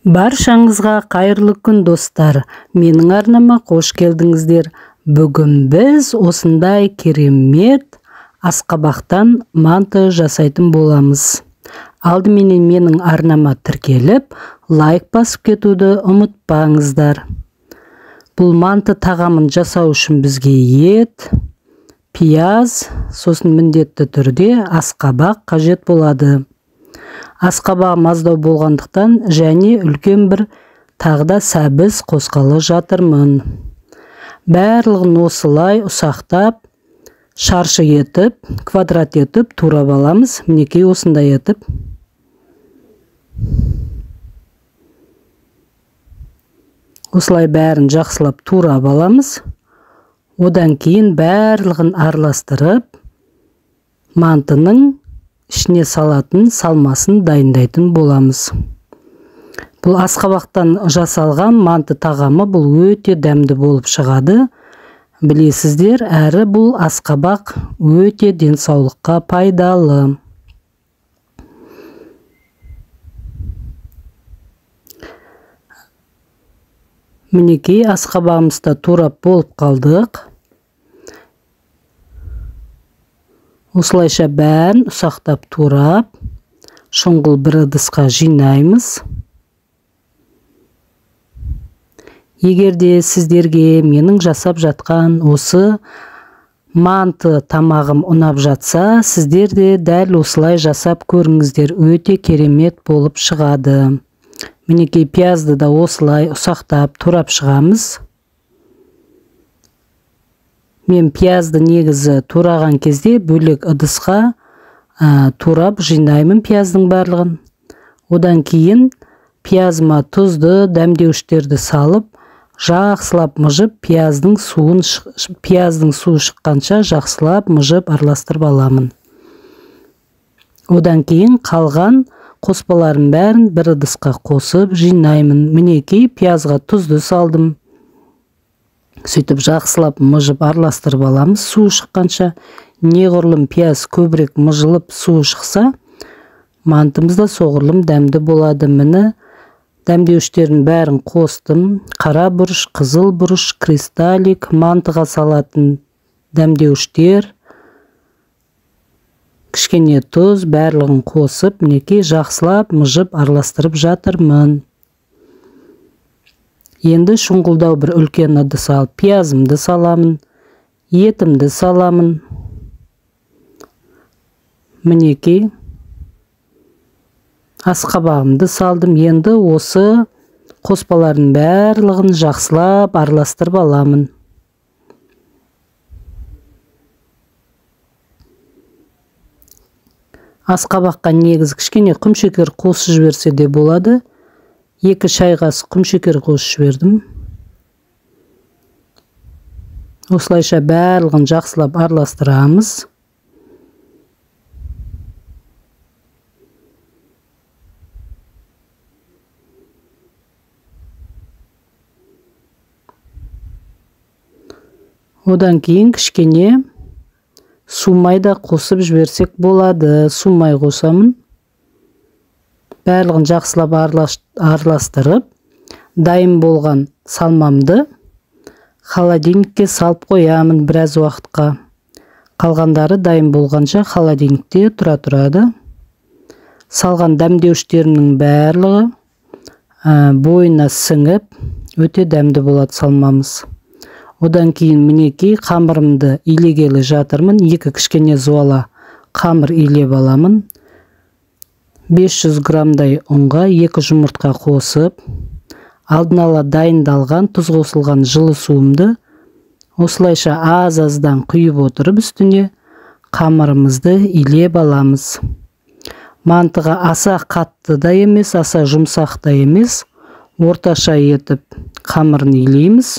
Баршаңызға қайырлы күн достар. Менің арнама қош келдіңіздер. Бүгін біз осындай керемет асқабақтан манты жасайтын боламыз. Алдыменен менің арнама тіркеліп, лайк басып кетуді ұмытпаңыздар. Бұл манты тағамын жасау үшін бізге ет, пияз, сосын міндетті түрде асқабақ қажет болады. Асқабағым аздау болғандықтан және үлкен бір тағда сәбіз қосқалы жатырмын. Барлығын осылай ұсақтап, шаршы етіп, квадрат етіп турап аламыз. Мінекей осындай етіп. Осылай бәрін жақсылап турап аламыз. Одан кейін барлығын араластырып, мантының ішіне салатын салмасын дайындайтын боламыз. Бұл асқабақтан жасалған манты тағамы бұл өте дәмді болып шығады. Білесіздер, әрі бұл асқабақ өте денсаулыққа пайдалы. Мінекей асқабағымызда турап болып қалдық. Осылайша бәрін ұсақтап турап, шұңғыл бір ыдысқа жинаймыз. Егерде сіздерге менің жасап жатқан осы манты тамағым ұнап жатса, сіздер де дәл осылай жасап көріңіздер, өте керемет болып шығады. Мінекей пиязды да осылай ұсақтап турап шығамыз. Мен пиязды негізі тураған кезде бөлек ыдысқа турап жинаймын пияздың барлығын. Одан кейін пиязыма тұзды, дәмдеуіштерді салып, жақсылап мұжып, пияздың суы шыққанша жақсылап мұжып араластырып аламын. Одан кейін қалған қоспаларын бәрін бір ыдысқа қосып жинаймын. Мінекей пиязға тұзды салдым. Сөйтіп жақсылап мұжып араластырып аламыз суы шыққанша. Неғұрлым пияз көбірек мұжылып суы шықса, мантымызда соғұрлым дәмді болады. Міне дәмдеуіштерін бәрін қостым. Қара бұрыш, қызыл бұрыш, кристаллик, мантыға салатын дәмдеуіштер, кішкене тұз, барлығын қосып, мінекей жақсылап мұжып араластырып жатырмын. Енді шұңғылдау бір үлкен ыдыс алып, пиязымды саламын, етімді саламын. Мінекей асқабағымды салдым. Енді осы қоспалардың барлығын жақсылап араластырып аламын. Асқабаққа негізі кішкене құмшекер қосып жіберсе де болады. 2 шай қасық құмшекер қосып жібердім. Осылайша барлығын жақсылап араластырамыз. Одан кейін кішкене сумай да қосып жіберсек болады. Сумай қосамын. Барлығын жақсылап араластырып, дайын болған салмамды холодильникке салып қоямын біраз уақытқа. Қалғандары дайын болғанша холодильникте тұрады. Салған дәмдеуіштерінің барлығы бойына сіңіп, өте дәмді болады салмамыз. Одан кейін мінекей қамырымды илегелі жатырмын. 2 кішкене зуала қамыр илеп аламын. 500 грамдай ұнға 2 жұмыртқа қосып, алдын ала дайындалған тұз қосылған жылы суымды осылайша аз-аздан құйып отырып үстіне қамырымызды илеп аламыз. Мантыға аса қатты да емес, аса жұмсақ та емес, орташа етіп қамырын илейміз.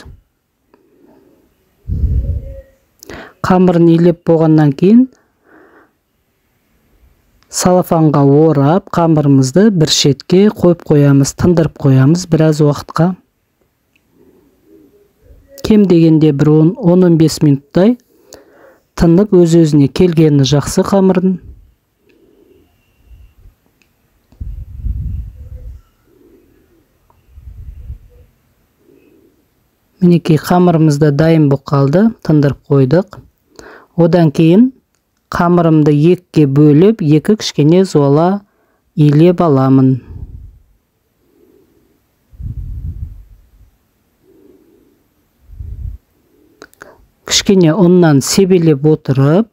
Қамырын илеп болғаннан кейін салафанға орап, қамырымызды бір шетке қойып қоямыз, тындырып қоямыз біраз уақытқа. Кем дегенде бір 10-15 минуттай тынып өз-өзіне келгені жақсы қамырын. Мінекей қамырымызды дайын болып қалды, тындырып қойдық. Одан кейін қамырымды екіге бөліп, екі кішкене зуала илеп аламын. Кішкене ұннан себелеп отырып,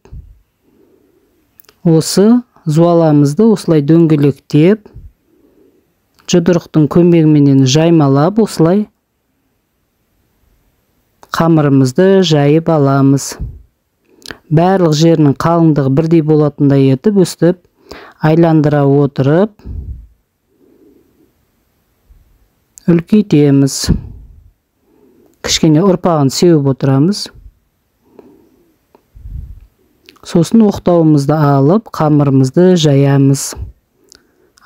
осы зуаламызды осылай дөңгелектеп, жұдырықтың көмегіменен жаймалап, осылай қамырымызды жайып аламыз. Барлық жерінің қалыңдығы бірдей болатындай етіп, өстіп айландыра отырып, үлкейтеміз. Кішкене ұрпағын сеуіп отырамыз. Сосын оқтауымызды алып, қамырымызды жаямыз.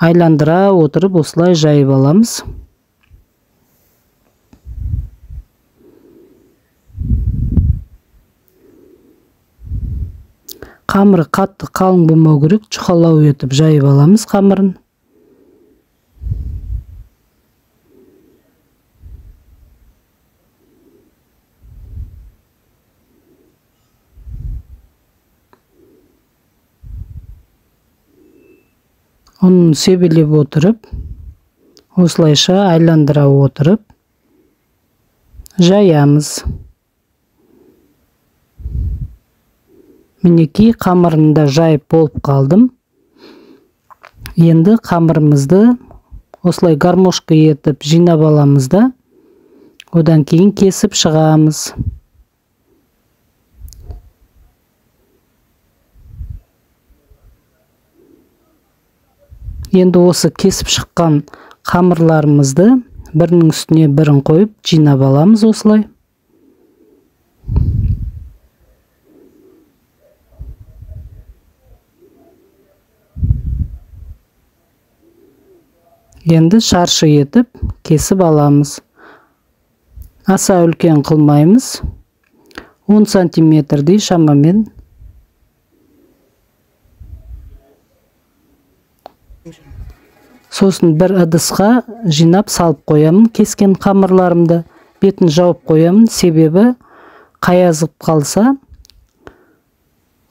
Айландыра отырып, осылай жайып аламыз. Қамыры қатты қалың болмау керек, жұқалау етіп жайып аламыз қамырын. Оның себелеп отырып, осылайша айландыра отырып, жаямыз. Мінекей қамырында жайып болып қалдым. Енді қамырымызды осылай гармошка етіп жинап аламыз да, одан кейін кесіп шығамыз. Енді осы кесіп шыққан қамырларымызды бірінің үстіне бірін қойып жинап аламыз осылай. Енді шаршы етіп кесіп аламыз. Аса үлкен қылмаймыз. 10 сантиметрдей шамамен. Сосын бір ыдысқа жинап салып қоямын кескен қамырларымды. Бетін жауып қоямын, себебі қаязып қалса,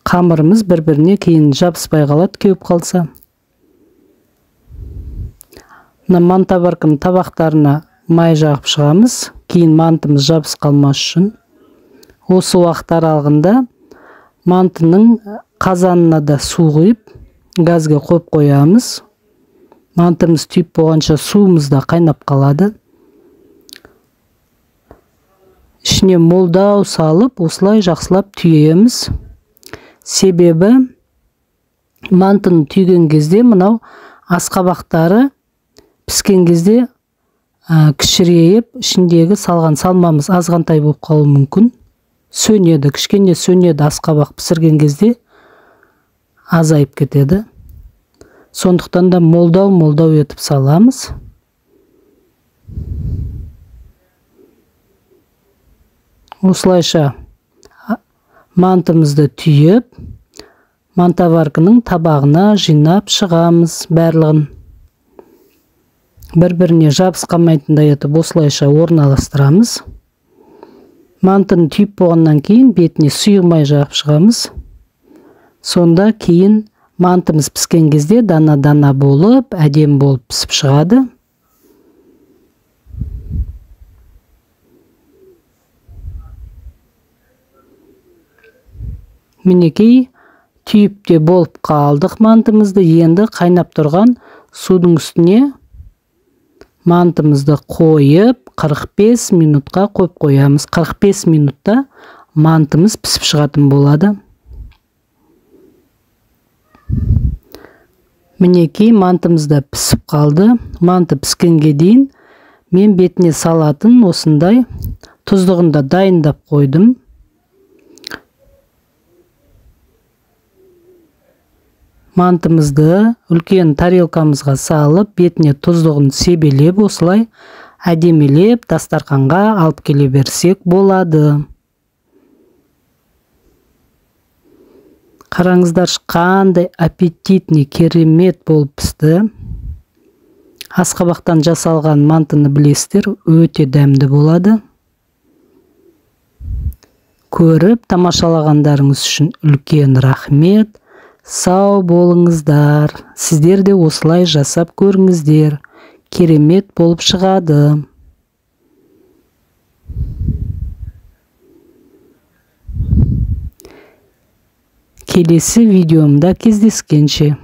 қамырымыз бір-біріне кейін жабыспай қалады, кеуіп қалса. Манта баркым табақтарына май жағып шығамыз, кейін мантымыз жабыс қалмас үшін. Осы уақыт аралығында мантының қазанына да су құйып, газға қойып қоямыз. Мантымыз түйіп болғанша суымыз да қайнап қалады. Ішіне молдау салып, осылай жақсылап түйеміз. Себебі мантыны түйген кезде мынау асқабақтары піскен кезде кішірейіп, ішіндегі салған салмамыз азғантай болып қалуы мүмкін. Сөнеді, кішкене сөнеді, асқабақ пісірген кезде азайып кетеді. Сондықтан да молдау етіп саламыз. Осылайша мантымызды түйіп, мантаваркының табағына жинап шығамыз барлығын. Бір-біріне жабысқанмайтындай етіп осылайша орналастырамыз. Мантыны түйіп болғаннан кейін бетіне сұйылмай жағып шығамыз. Сонда кейін мантымыз піскен кезде дана-дана болып, әдем болып пісіп шығады. Мінекей түйіп те болып қалдық мантымызды. Енді қайнап тұрған судың үстіне мантымызды қойып, 45 минутқа қойып қоямыз. 45 минутта мантымыз пісіп шығатын болады. Мінекей мантымызда пісіп қалды. Манты піскенге дейін мен бетіне салатын осындай тұздығын да дайындап қойдым. Мантымызды үлкен тарелкамызға салып, бетіне тұздығын себелеп, осылай әдемелеп дастарханға алып келе берсек болады. Қараңыздар, қандай аппетитный, керемет болып пісті. Асқабақтан жасалған мантыны білесіздер, өте дәмді болады. көріп тамашалағандарыңыз үшін үлкен рахмет. Сау болыңыздар. Сіздер де осылай жасап көріңіздер. Керемет болып шығады. Келесі видеомда кездескенше.